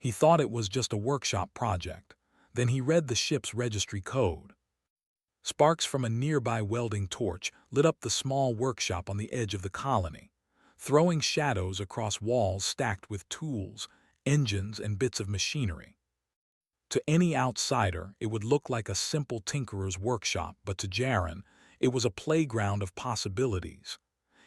He thought it was just a workshop project. Then he read the ship's registry code. Sparks from a nearby welding torch lit up the small workshop on the edge of the colony, throwing shadows across walls stacked with tools, engines, and bits of machinery. To any outsider, it would look like a simple tinkerer's workshop, but to Jaren, it was a playground of possibilities.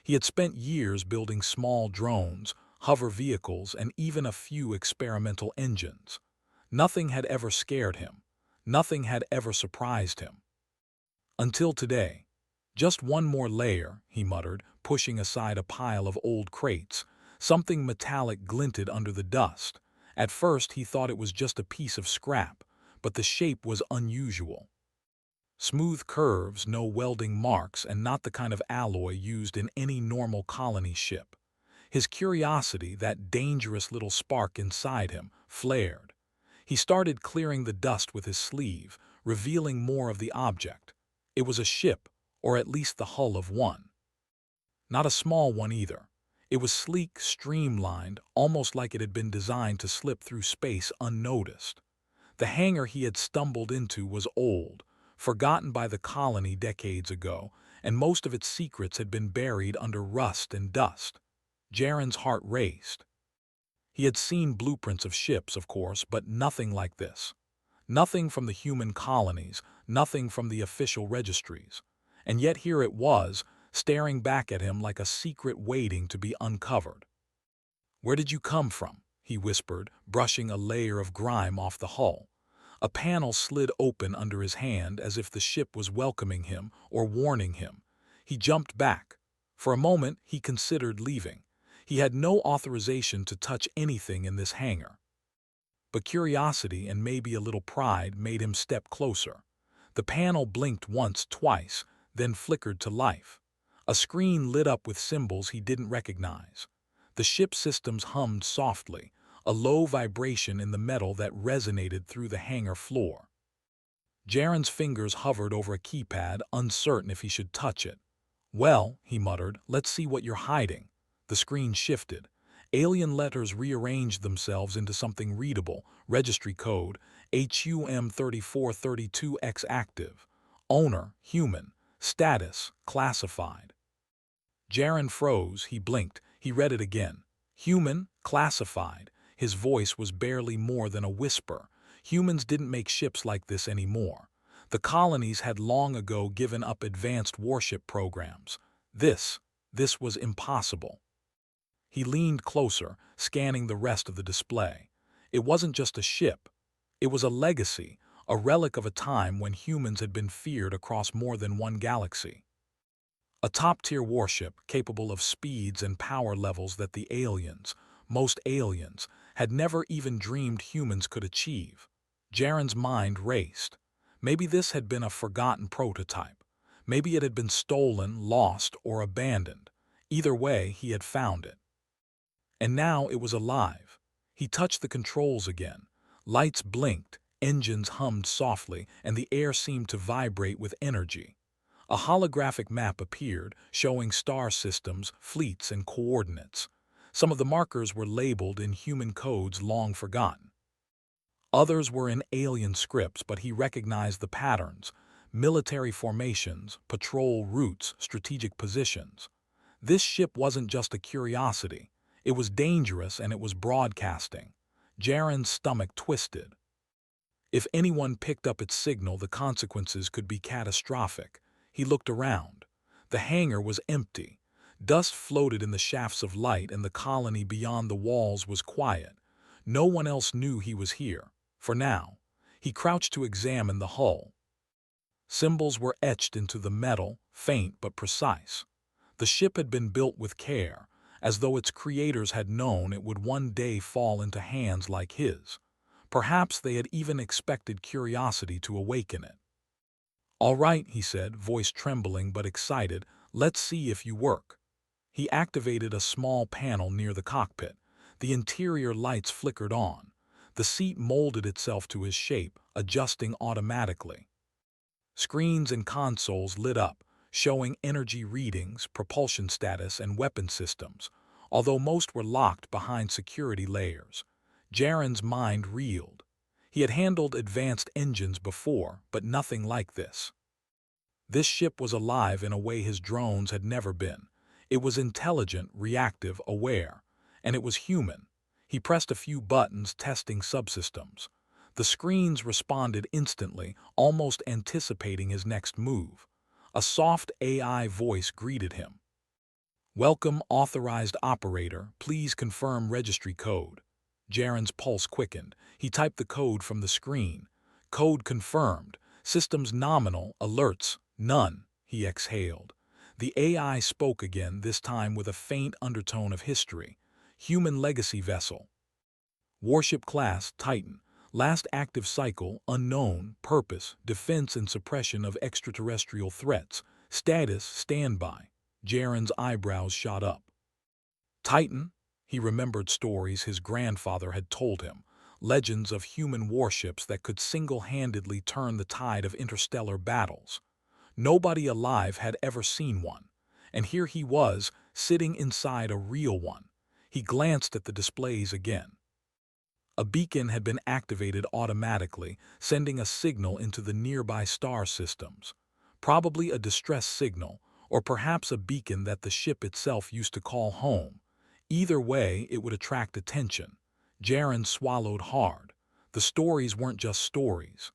He had spent years building small drones, hover vehicles, and even a few experimental engines. Nothing had ever scared him. Nothing had ever surprised him. Until today. Just one more layer, he muttered, pushing aside a pile of old crates. Something metallic glinted under the dust. At first he thought it was just a piece of scrap, but the shape was unusual. Smooth curves, no welding marks, and not the kind of alloy used in any normal colony ship. His curiosity, that dangerous little spark inside him, flared. He started clearing the dust with his sleeve, revealing more of the object. It was a ship, or at least the hull of one. Not a small one either. It was sleek, streamlined, almost like it had been designed to slip through space unnoticed. The hangar he had stumbled into was old, forgotten by the colony decades ago, and most of its secrets had been buried under rust and dust. Jaren's heart raced. He had seen blueprints of ships, of course, but nothing like this. Nothing from the human colonies, nothing from the official registries. And yet here it was, staring back at him like a secret waiting to be uncovered. "Where did you come from?" he whispered, brushing a layer of grime off the hull. A panel slid open under his hand as if the ship was welcoming him or warning him. He jumped back. For a moment, he considered leaving. He had no authorization to touch anything in this hangar. But curiosity and maybe a little pride made him step closer. The panel blinked once, twice, then flickered to life. A screen lit up with symbols he didn't recognize. The ship's systems hummed softly, a low vibration in the metal that resonated through the hangar floor. Jaren's fingers hovered over a keypad, uncertain if he should touch it. "Well," he muttered, "let's see what you're hiding." The screen shifted. Alien letters rearranged themselves into something readable. Registry code, HUM 3432X active. Owner, human. Status, classified. Jaren froze, he blinked. He read it again. Human, classified. His voice was barely more than a whisper. Humans didn't make ships like this anymore. The colonies had long ago given up advanced warship programs. This was impossible. He leaned closer, scanning the rest of the display. It wasn't just a ship. It was a legacy, a relic of a time when humans had been feared across more than one galaxy. A top-tier warship capable of speeds and power levels that the aliens, most aliens, had never even dreamed humans could achieve. Jaren's mind raced. Maybe this had been a forgotten prototype. Maybe it had been stolen, lost, or abandoned. Either way, he had found it. And now it was alive. He touched the controls again. Lights blinked, engines hummed softly, and the air seemed to vibrate with energy. A holographic map appeared, showing star systems, fleets, and coordinates. Some of the markers were labeled in human codes long forgotten. Others were in alien scripts, but he recognized the patterns: military formations, patrol routes, strategic positions. This ship wasn't just a curiosity. It was dangerous, and it was broadcasting. Jaren's stomach twisted. If anyone picked up its signal, the consequences could be catastrophic. He looked around. The hangar was empty. Dust floated in the shafts of light, and the colony beyond the walls was quiet. No one else knew he was here. For now, he crouched to examine the hull. Symbols were etched into the metal, faint but precise. The ship had been built with care, as though its creators had known it would one day fall into hands like his. Perhaps they had even expected curiosity to awaken it. "All right," he said, voice trembling but excited, "let's see if you work." He activated a small panel near the cockpit. The interior lights flickered on. The seat molded itself to his shape, adjusting automatically. Screens and consoles lit up, showing energy readings, propulsion status, and weapon systems, although most were locked behind security layers. Jaren's mind reeled. He had handled advanced engines before, but nothing like this. This ship was alive in a way his drones had never been. It was intelligent, reactive, aware, and it was human. He pressed a few buttons, testing subsystems. The screens responded instantly, almost anticipating his next move. A soft AI voice greeted him. "Welcome, authorized operator. Please confirm registry code." Jaren's pulse quickened. He typed the code from the screen. "Code confirmed. Systems nominal. Alerts none." He exhaled. The AI spoke again, this time with a faint undertone of history. "Human legacy vessel. Warship class Titan. Last active cycle unknown. Purpose defense and suppression of extraterrestrial threats. Status standby." Jaren's eyebrows shot up. Titan? He remembered stories his grandfather had told him, legends of human warships that could single-handedly turn the tide of interstellar battles. Nobody alive had ever seen one, and here he was, sitting inside a real one. He glanced at the displays again. A beacon had been activated automatically, sending a signal into the nearby star systems. Probably a distress signal, or perhaps a beacon that the ship itself used to call home. Either way, it would attract attention. Jaren swallowed hard. The stories weren't just stories.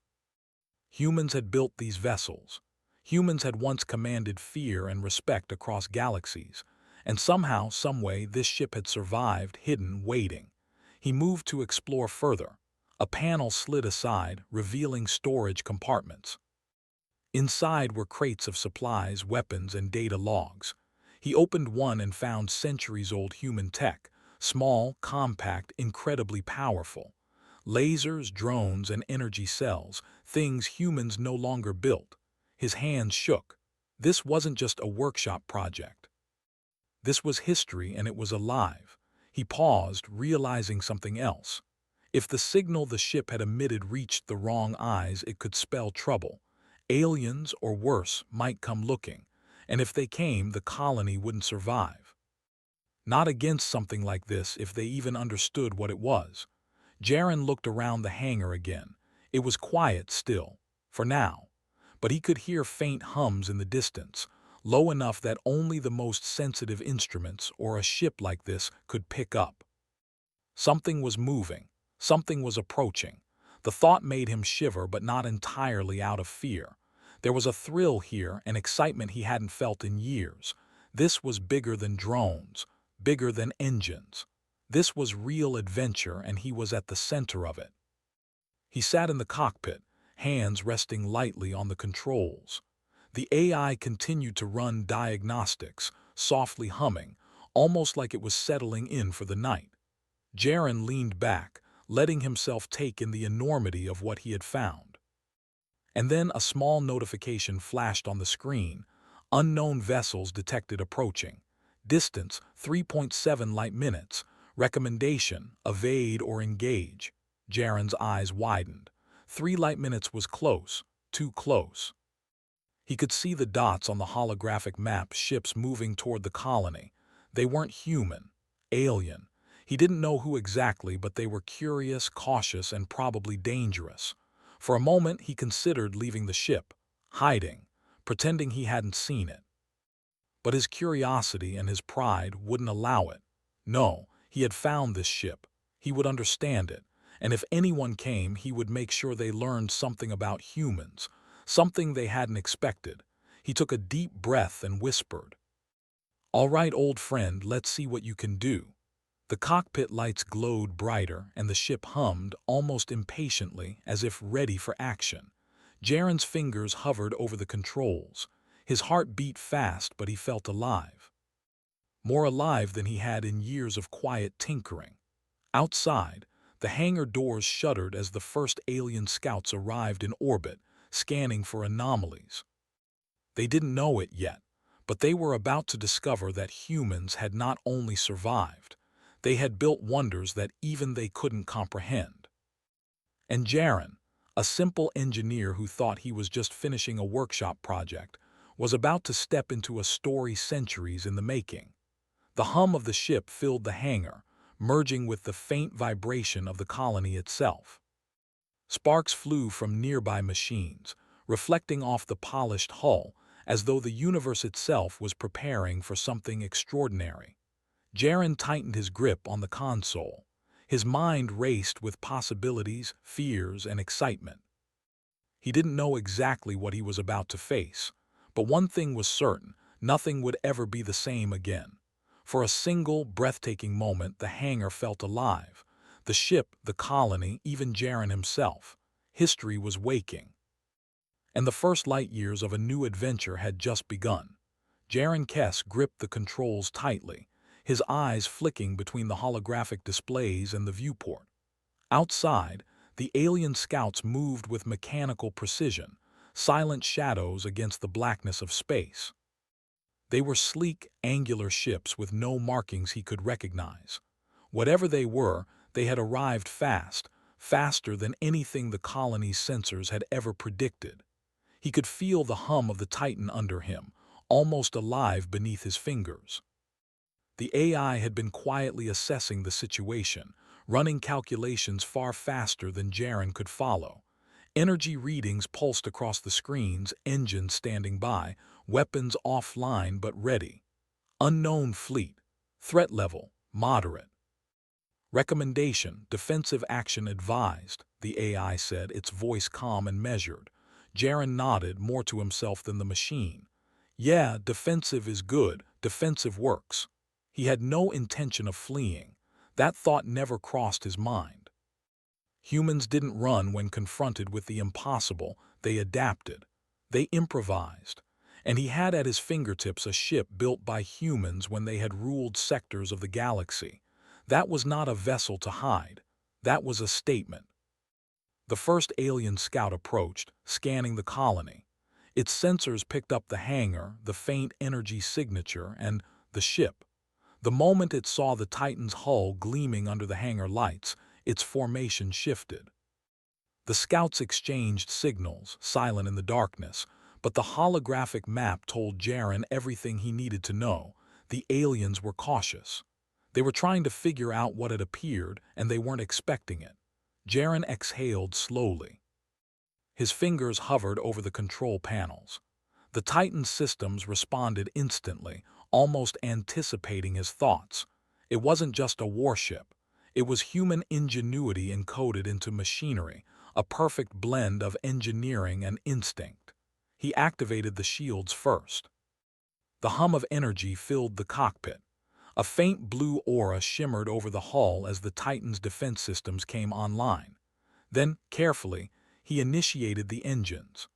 Humans had built these vessels. Humans had once commanded fear and respect across galaxies, and somehow, someway, this ship had survived, hidden, waiting. He moved to explore further. A panel slid aside, revealing storage compartments. Inside were crates of supplies, weapons, and data logs. He opened one and found centuries-old human tech, small, compact, incredibly powerful. Lasers, drones, and energy cells, things humans no longer built. His hands shook. This wasn't just a workshop project. This was history, and it was alive. He paused, realizing something else. If the signal the ship had emitted reached the wrong eyes, it could spell trouble. Aliens, or worse, might come looking, and if they came, the colony wouldn't survive. Not against something like this if they even understood what it was. Jaren looked around the hangar again. It was quiet still, for now, but he could hear faint hums in the distance, low enough that only the most sensitive instruments or a ship like this could pick up. Something was moving, something was approaching. The thought made him shiver, but not entirely out of fear. There was a thrill here, an excitement he hadn't felt in years. This was bigger than drones, bigger than engines. This was real adventure, and he was at the center of it. He sat in the cockpit, hands resting lightly on the controls. The AI continued to run diagnostics, softly humming, almost like it was settling in for the night. Jaren leaned back, letting himself take in the enormity of what he had found. And then a small notification flashed on the screen. Unknown vessels detected approaching. Distance 3.7 light minutes. Recommendation: evade or engage. Jaren's eyes widened. 3 light minutes was close, too close. He could see the dots on the holographic map, ships moving toward the colony. They weren't human, alien. He didn't know who exactly, but they were curious, cautious, and probably dangerous. For a moment, he considered leaving the ship, hiding, pretending he hadn't seen it. But his curiosity and his pride wouldn't allow it. No, he had found this ship. He would understand it, and if anyone came, he would make sure they learned something about humans, something they hadn't expected. He took a deep breath and whispered, "All right, old friend, let's see what you can do." The cockpit lights glowed brighter, and the ship hummed, almost impatiently, as if ready for action. Jaren's fingers hovered over the controls. His heart beat fast, but he felt alive. More alive than he had in years of quiet tinkering. Outside, the hangar doors shuddered as the first alien scouts arrived in orbit, scanning for anomalies. They didn't know it yet, but they were about to discover that humans had not only survived, they had built wonders that even they couldn't comprehend. And Jaren, a simple engineer who thought he was just finishing a workshop project, was about to step into a story centuries in the making. The hum of the ship filled the hangar, merging with the faint vibration of the colony itself. Sparks flew from nearby machines, reflecting off the polished hull as though the universe itself was preparing for something extraordinary. Jaren tightened his grip on the console. His mind raced with possibilities, fears, and excitement. He didn't know exactly what he was about to face, but one thing was certain: nothing would ever be the same again. For a single, breathtaking moment, the hangar felt alive. The ship, the colony, even Jaren himself. History was waking. And the first light years of a new adventure had just begun. Jaren Kess gripped the controls tightly, his eyes flicking between the holographic displays and the viewport. Outside, the alien scouts moved with mechanical precision, silent shadows against the blackness of space. They were sleek, angular ships with no markings he could recognize. Whatever they were, they had arrived fast, faster than anything the colony's sensors had ever predicted. He could feel the hum of the Titan under him, almost alive beneath his fingers. The AI had been quietly assessing the situation, running calculations far faster than Jaren could follow. Energy readings pulsed across the screens, engines standing by, weapons offline but ready. Unknown fleet. Threat level, moderate. Recommendation: defensive action advised, the AI said, its voice calm and measured. Jaren nodded, more to himself than the machine. Yeah, defensive is good, defensive works. He had no intention of fleeing. That thought never crossed his mind. Humans didn't run when confronted with the impossible, they adapted. They improvised. And he had at his fingertips a ship built by humans when they had ruled sectors of the galaxy. That was not a vessel to hide. That was a statement. The first alien scout approached, scanning the colony. Its sensors picked up the hangar, the faint energy signature, and the ship. The moment it saw the Titan's hull gleaming under the hangar lights, its formation shifted. The scouts exchanged signals, silent in the darkness, but the holographic map told Jaren everything he needed to know. The aliens were cautious. They were trying to figure out what had appeared, and they weren't expecting it. Jaren exhaled slowly. His fingers hovered over the control panels. The Titan's systems responded instantly, almost anticipating his thoughts. It wasn't just a warship. It was human ingenuity encoded into machinery, a perfect blend of engineering and instinct. He activated the shields first. The hum of energy filled the cockpit. A faint blue aura shimmered over the hull as the Titan's defense systems came online. Then, carefully, he initiated the engines.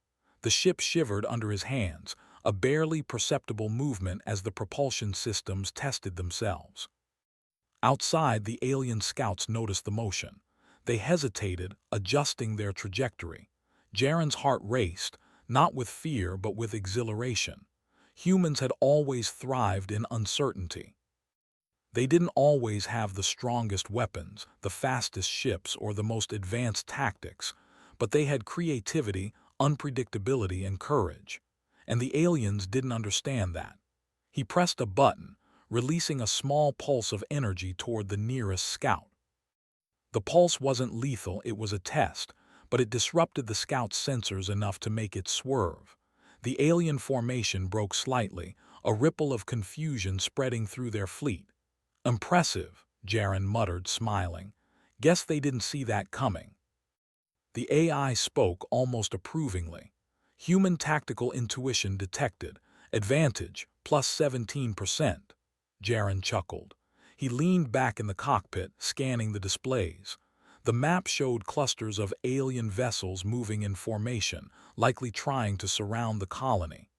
The ship shivered under his hands, a barely perceptible movement as the propulsion systems tested themselves. Outside, the alien scouts noticed the motion. They hesitated, adjusting their trajectory. Jaren's heart raced, not with fear but with exhilaration. Humans had always thrived in uncertainty. They didn't always have the strongest weapons, the fastest ships, or the most advanced tactics, but they had creativity, unpredictability, and courage. And the aliens didn't understand that. He pressed a button, releasing a small pulse of energy toward the nearest scout. The pulse wasn't lethal, it was a test, but it disrupted the scout's sensors enough to make it swerve. The alien formation broke slightly, a ripple of confusion spreading through their fleet. Impressive, Jaren muttered, smiling. Guess they didn't see that coming. The AI spoke almost approvingly. Human tactical intuition detected. Advantage, plus 17%. Jaren chuckled. He leaned back in the cockpit, scanning the displays. The map showed clusters of alien vessels moving in formation, likely trying to surround the colony.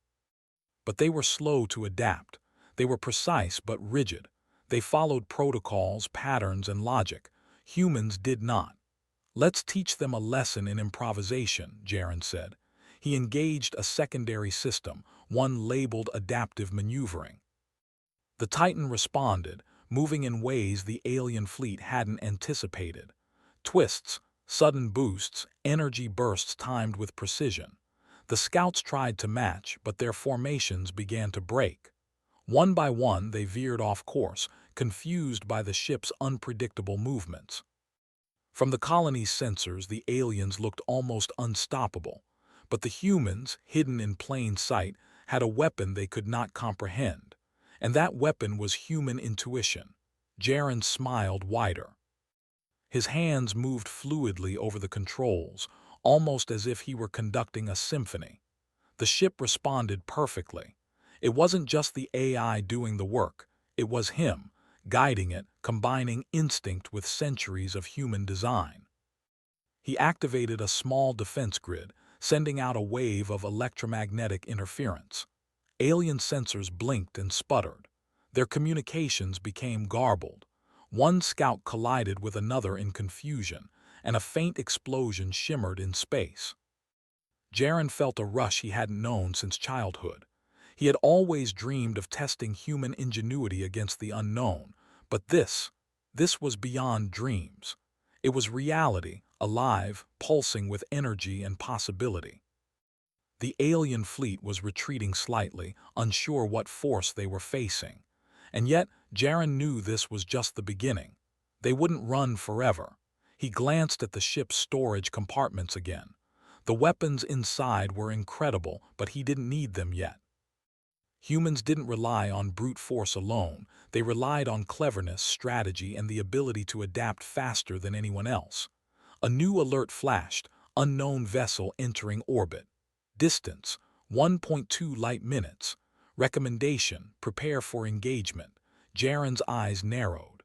But they were slow to adapt. They were precise but rigid. They followed protocols, patterns, and logic. Humans did not. Let's teach them a lesson in improvisation, Jaren said. He engaged a secondary system, one labeled adaptive maneuvering. The Titan responded, moving in ways the alien fleet hadn't anticipated. Twists, sudden boosts, energy bursts timed with precision. The scouts tried to match, but their formations began to break. One by one, they veered off course, confused by the ship's unpredictable movements. From the colony's sensors, the aliens looked almost unstoppable, but the humans, hidden in plain sight, had a weapon they could not comprehend, and that weapon was human intuition. Jaren smiled wider. His hands moved fluidly over the controls, almost as if he were conducting a symphony. The ship responded perfectly. It wasn't just the AI doing the work, it was him, guiding it, combining instinct with centuries of human design. He activated a small defense grid, sending out a wave of electromagnetic interference. Alien sensors blinked and sputtered. Their communications became garbled. One scout collided with another in confusion, and a faint explosion shimmered in space. Jaren felt a rush he hadn't known since childhood. He had always dreamed of testing human ingenuity against the unknown, but this was beyond dreams. It was reality, alive, pulsing with energy and possibility. The alien fleet was retreating slightly, unsure what force they were facing. And yet, Jaren knew this was just the beginning. They wouldn't run forever. He glanced at the ship's storage compartments again. The weapons inside were incredible, but he didn't need them yet. Humans didn't rely on brute force alone. They relied on cleverness, strategy, and the ability to adapt faster than anyone else. A new alert flashed: unknown vessel entering orbit. Distance, 1.2 light minutes. Recommendation, prepare for engagement. Jaren's eyes narrowed.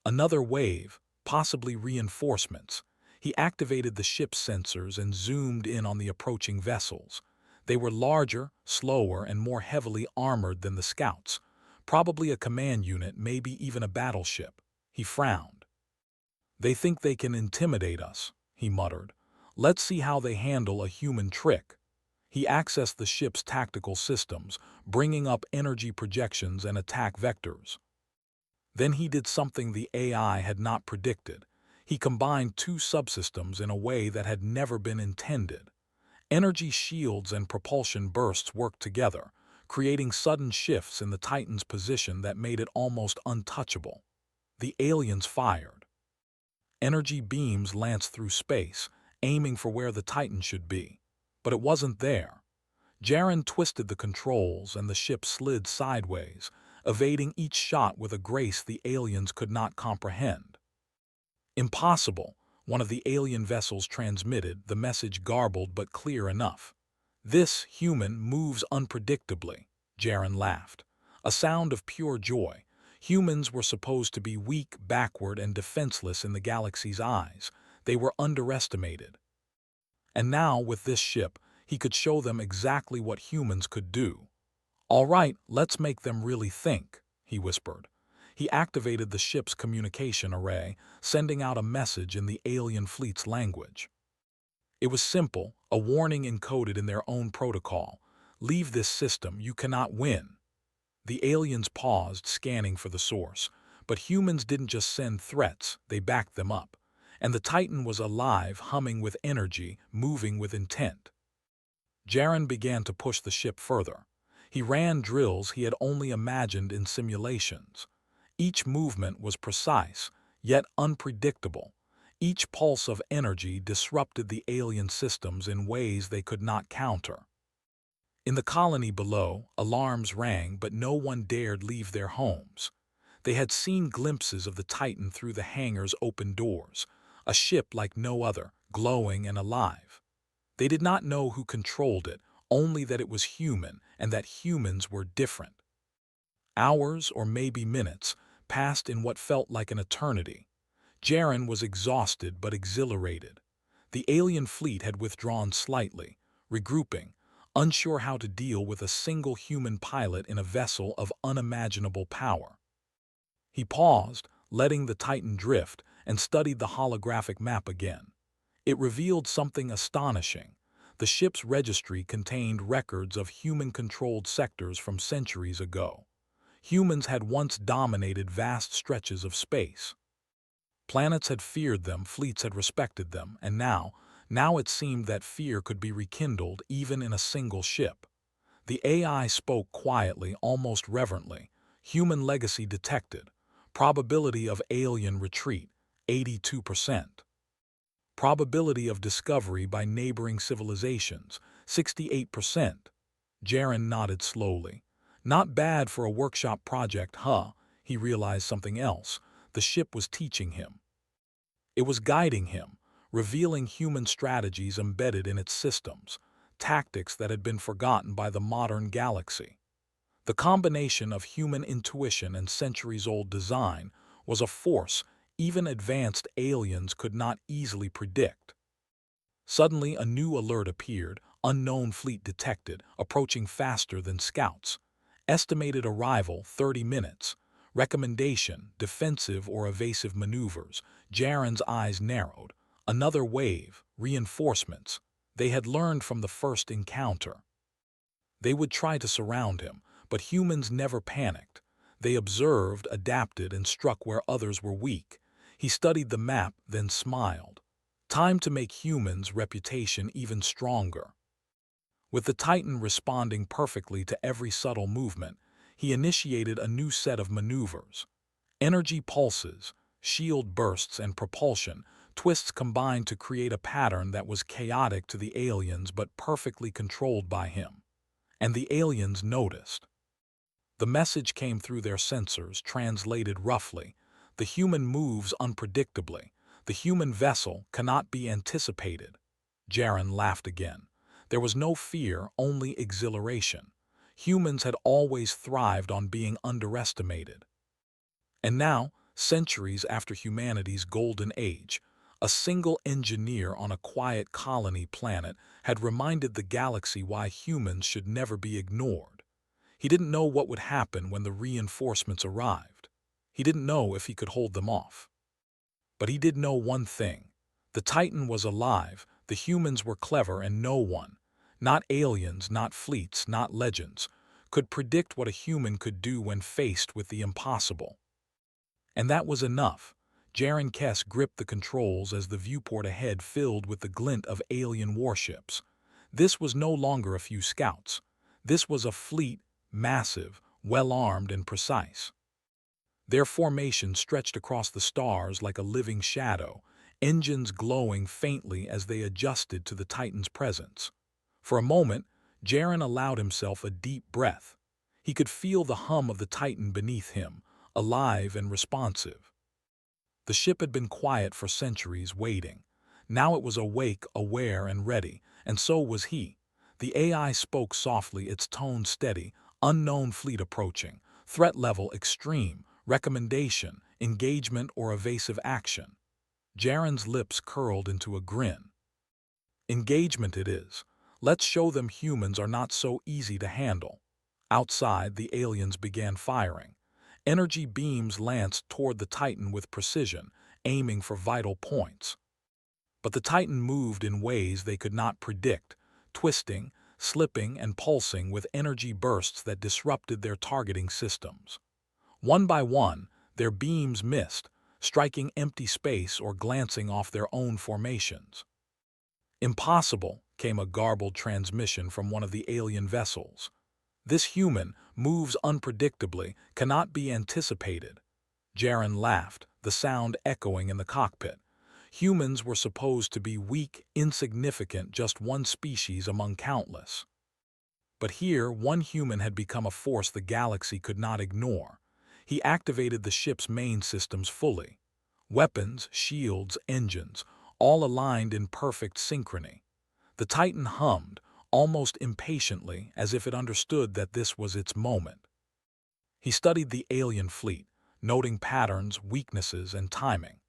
Another wave, possibly reinforcements. He activated the ship's sensors and zoomed in on the approaching vessels. They were larger, slower, and more heavily armored than the scouts. Probably a command unit, maybe even a battleship. He frowned. They think they can intimidate us, he muttered. Let's see how they handle a human trick. He accessed the ship's tactical systems, bringing up energy projections and attack vectors. Then he did something the AI had not predicted. He combined two subsystems in a way that had never been intended. Energy shields and propulsion bursts worked together, creating sudden shifts in the Titan's position that made it almost untouchable. The aliens fired. Energy beams lanced through space, aiming for where the Titan should be. But it wasn't there. Jaren twisted the controls and the ship slid sideways, evading each shot with a grace the aliens could not comprehend. Impossible, one of the alien vessels transmitted, the message garbled but clear enough. This human moves unpredictably, Jaren laughed. A sound of pure joy. Humans were supposed to be weak, backward, and defenseless in the galaxy's eyes. They were underestimated. And now, with this ship, he could show them exactly what humans could do. All right, let's make them really think, he whispered. He activated the ship's communication array, sending out a message in the alien fleet's language. It was simple, a warning encoded in their own protocol. Leave this system, you cannot win. The aliens paused, scanning for the source. But humans didn't just send threats, they backed them up. And the Titan was alive, humming with energy, moving with intent. Jaren began to push the ship further. He ran drills he had only imagined in simulations. Each movement was precise, yet unpredictable. Each pulse of energy disrupted the alien systems in ways they could not counter. In the colony below, alarms rang, but no one dared leave their homes. They had seen glimpses of the Titan through the hangar's open doors, a ship like no other, glowing and alive. They did not know who controlled it, only that it was human and that humans were different. Hours, or maybe minutes, passed in what felt like an eternity. Jaren was exhausted but exhilarated. The alien fleet had withdrawn slightly, regrouping, unsure how to deal with a single human pilot in a vessel of unimaginable power. He paused, letting the Titan drift, and studied the holographic map again. It revealed something astonishing. The ship's registry contained records of human-controlled sectors from centuries ago. Humans had once dominated vast stretches of space. Planets had feared them, fleets had respected them, and now it seemed that fear could be rekindled even in a single ship. The AI spoke quietly, almost reverently. Human legacy detected. Probability of alien retreat, 82%. Probability of discovery by neighboring civilizations, 68%. Jaren nodded slowly. Not bad for a workshop project, huh? He realized something else. The ship was teaching him. It was guiding him, revealing human strategies embedded in its systems, tactics that had been forgotten by the modern galaxy. The combination of human intuition and centuries-old design was a force even advanced aliens could not easily predict. Suddenly, a new alert appeared, unknown fleet detected, approaching faster than scouts. Estimated arrival 30 minutes. Recommendation, defensive or evasive maneuvers. Jaren's eyes narrowed. Another wave, reinforcements. They had learned from the first encounter. They would try to surround him, but humans never panicked. They observed, adapted, and struck where others were weak. He studied the map, then smiled. Time to make humans' reputation even stronger. With the Titan responding perfectly to every subtle movement, he initiated a new set of maneuvers. Energy pulses, shield bursts, and propulsion twists combined to create a pattern that was chaotic to the aliens but perfectly controlled by him. And the aliens noticed. The message came through their sensors, translated roughly. The human moves unpredictably. The human vessel cannot be anticipated. Jaren laughed again. There was no fear, only exhilaration. Humans had always thrived on being underestimated. And now, centuries after humanity's golden age, a single engineer on a quiet colony planet had reminded the galaxy why humans should never be ignored. He didn't know what would happen when the reinforcements arrived. He didn't know if he could hold them off. But he did know one thing. The Titan was alive, the humans were clever, and no one, not aliens, not fleets, not legends, could predict what a human could do when faced with the impossible. And that was enough. Jaren Kess gripped the controls as the viewport ahead filled with the glint of alien warships. This was no longer a few scouts. This was a fleet, massive, well-armed, and precise. Their formation stretched across the stars like a living shadow, engines glowing faintly as they adjusted to the Titan's presence. For a moment, Jaren allowed himself a deep breath. He could feel the hum of the Titan beneath him, alive and responsive. The ship had been quiet for centuries, waiting. Now it was awake, aware, and ready, and so was he. The AI spoke softly, its tone steady. Unknown fleet approaching. Threat level extreme. Recommendation, engagement, or evasive action. Jaren's lips curled into a grin. Engagement it is. Let's show them humans are not so easy to handle. Outside, the aliens began firing. Energy beams lanced toward the Titan with precision, aiming for vital points. But the Titan moved in ways they could not predict, twisting, slipping, and pulsing with energy bursts that disrupted their targeting systems. One by one, their beams missed, striking empty space or glancing off their own formations. Impossible, came a garbled transmission from one of the alien vessels. This human moves unpredictably, cannot be anticipated. Jaren laughed, the sound echoing in the cockpit. Humans were supposed to be weak, insignificant, just one species among countless. But here, one human had become a force the galaxy could not ignore. He activated the ship's main systems fully. Weapons, shields, engines, all aligned in perfect synchrony. The Titan hummed, almost impatiently, as if it understood that this was its moment. He studied the alien fleet, noting patterns, weaknesses, and timing.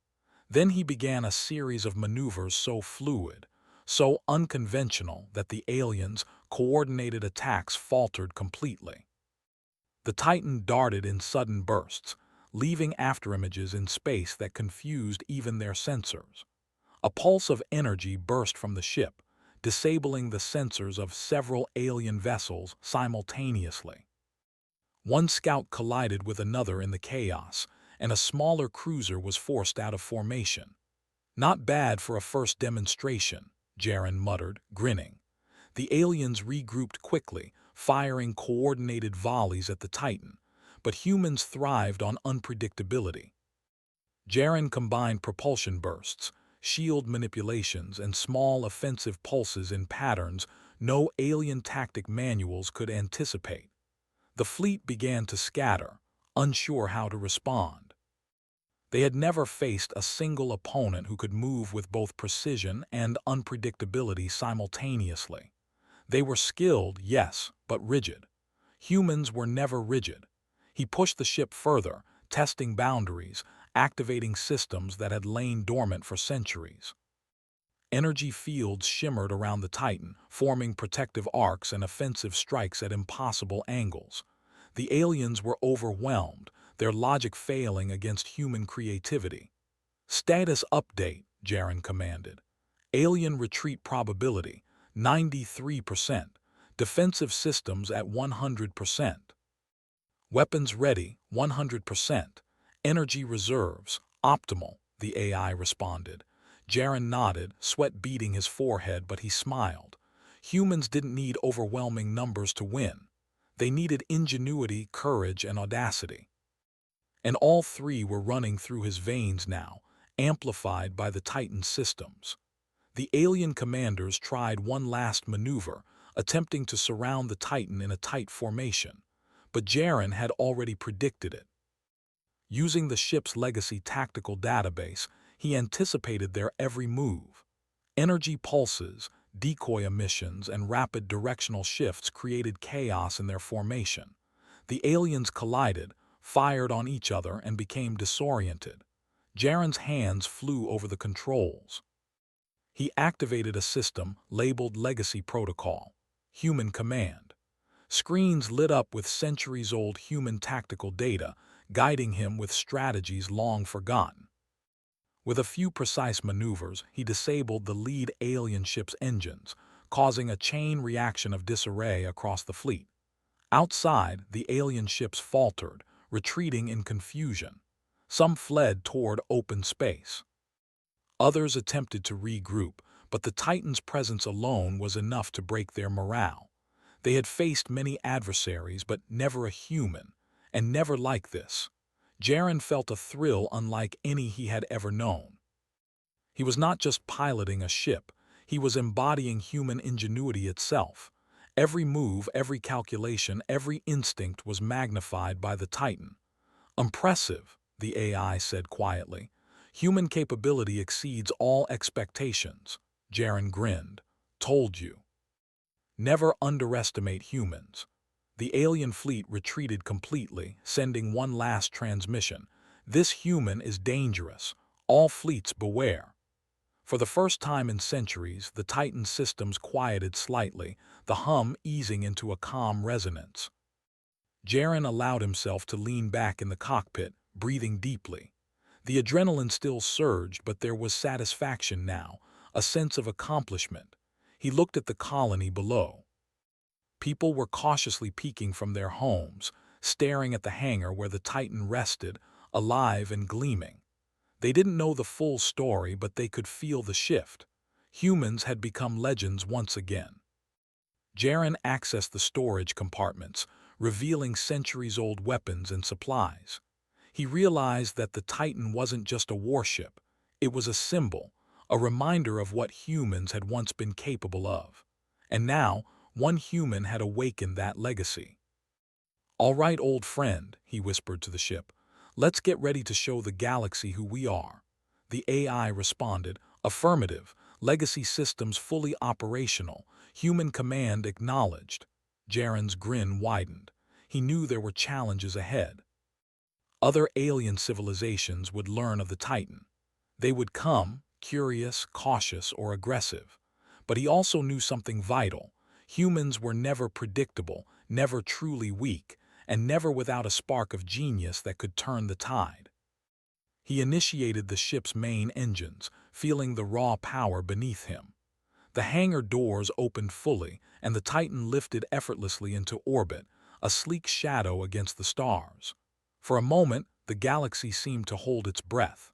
Then he began a series of maneuvers so fluid, so unconventional that the aliens' coordinated attacks faltered completely. The Titan darted in sudden bursts, leaving afterimages in space that confused even their sensors. A pulse of energy burst from the ship, disabling the sensors of several alien vessels simultaneously. One scout collided with another in the chaos, and a smaller cruiser was forced out of formation. Not bad for a first demonstration, Jaren muttered, grinning. The aliens regrouped quickly, firing coordinated volleys at the Titan. but humans thrived on unpredictability. Jaren combined propulsion bursts, shield manipulations, and small offensive pulses in patterns no alien tactic manuals could anticipate. The fleet began to scatter, unsure how to respond. They had never faced a single opponent who could move with both precision and unpredictability simultaneously. They were skilled, yes, but rigid. Humans were never rigid. He pushed the ship further, testing boundaries, activating systems that had lain dormant for centuries. Energy fields shimmered around the Titan, forming protective arcs and offensive strikes at impossible angles. The aliens were overwhelmed, their logic failing against human creativity. "Status update," Jaren commanded. "Alien retreat probability, 93%. Defensive systems at 100%. Weapons ready, 100%. Energy reserves, optimal," the AI responded. Jaren nodded, sweat beading his forehead, but he smiled. Humans didn't need overwhelming numbers to win. They needed ingenuity, courage, and audacity. And all three were running through his veins now, amplified by the Titan's systems. The alien commanders tried one last maneuver, attempting to surround the Titan in a tight formation. But Jaren had already predicted it. Using the ship's legacy tactical database, he anticipated their every move. Energy pulses, decoy emissions, and rapid directional shifts created chaos in their formation. The aliens collided, fired on each other, and became disoriented. Jaren's hands flew over the controls. He activated a system labeled Legacy Protocol, Human Command. Screens lit up with centuries-old human tactical data, guiding him with strategies long forgotten. With a few precise maneuvers, he disabled the lead alien ship's engines, causing a chain reaction of disarray across the fleet. Outside, the alien ships faltered, retreating in confusion. Some fled toward open space. Others attempted to regroup, but the Titan's presence alone was enough to break their morale. They had faced many adversaries, but never a human, and never like this. Jaren felt a thrill unlike any he had ever known. He was not just piloting a ship, he was embodying human ingenuity itself. Every move, every calculation, every instinct was magnified by the Titan. "Impressive," the AI said quietly. "Human capability exceeds all expectations." Jaren grinned. "Told you." Never underestimate humans. The alien fleet retreated completely, sending one last transmission. "This human is dangerous. All fleets beware." For the first time in centuries, the Titan systems quieted slightly, the hum easing into a calm resonance. Jaren allowed himself to lean back in the cockpit, breathing deeply. The adrenaline still surged, but there was satisfaction now, a sense of accomplishment. He looked at the colony below. People were cautiously peeking from their homes, staring at the hangar where the Titan rested, alive and gleaming. They didn't know the full story, but they could feel the shift. Humans had become legends once again. Jaren accessed the storage compartments, revealing centuries-old weapons and supplies. He realized that the Titan wasn't just a warship. It was a symbol, a reminder of what humans had once been capable of. And now, one human had awakened that legacy. "All right, old friend," he whispered to the ship. "Let's get ready to show the galaxy who we are." The AI responded, "Affirmative. Legacy systems fully operational. Human command acknowledged." Jaren's grin widened. He knew there were challenges ahead. Other alien civilizations would learn of the Titan. They would come, curious, cautious, or aggressive. But he also knew something vital. Humans were never predictable, never truly weak, and never without a spark of genius that could turn the tide. He initiated the ship's main engines, feeling the raw power beneath him. The hangar doors opened fully, and the Titan lifted effortlessly into orbit, a sleek shadow against the stars. For a moment, the galaxy seemed to hold its breath.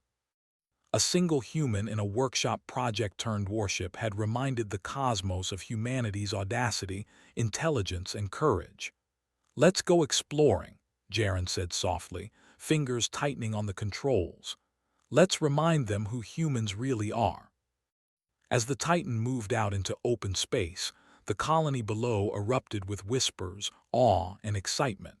A single human in a workshop project-turned-warship had reminded the cosmos of humanity's audacity, intelligence, and courage. "Let's go exploring," Jaren said softly, fingers tightening on the controls. "Let's remind them who humans really are." As the Titan moved out into open space, the colony below erupted with whispers, awe, and excitement.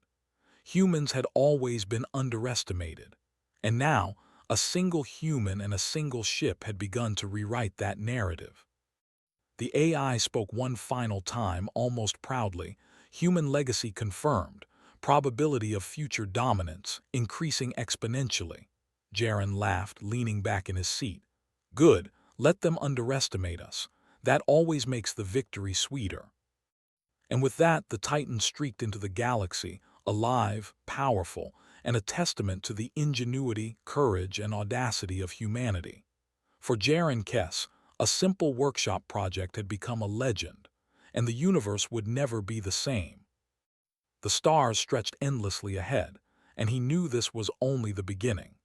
Humans had always been underestimated, and now a single human and a single ship had begun to rewrite that narrative. The AI spoke one final time, almost proudly. "Human legacy confirmed. Probability of future dominance increasing exponentially." Jaren laughed, leaning back in his seat. "Good, let them underestimate us. That always makes the victory sweeter." And with that, the Titan streaked into the galaxy, alive, powerful, and a testament to the ingenuity, courage, and audacity of humanity. For Jaren Kess, a simple workshop project had become a legend, and the universe would never be the same. The stars stretched endlessly ahead, and he knew this was only the beginning.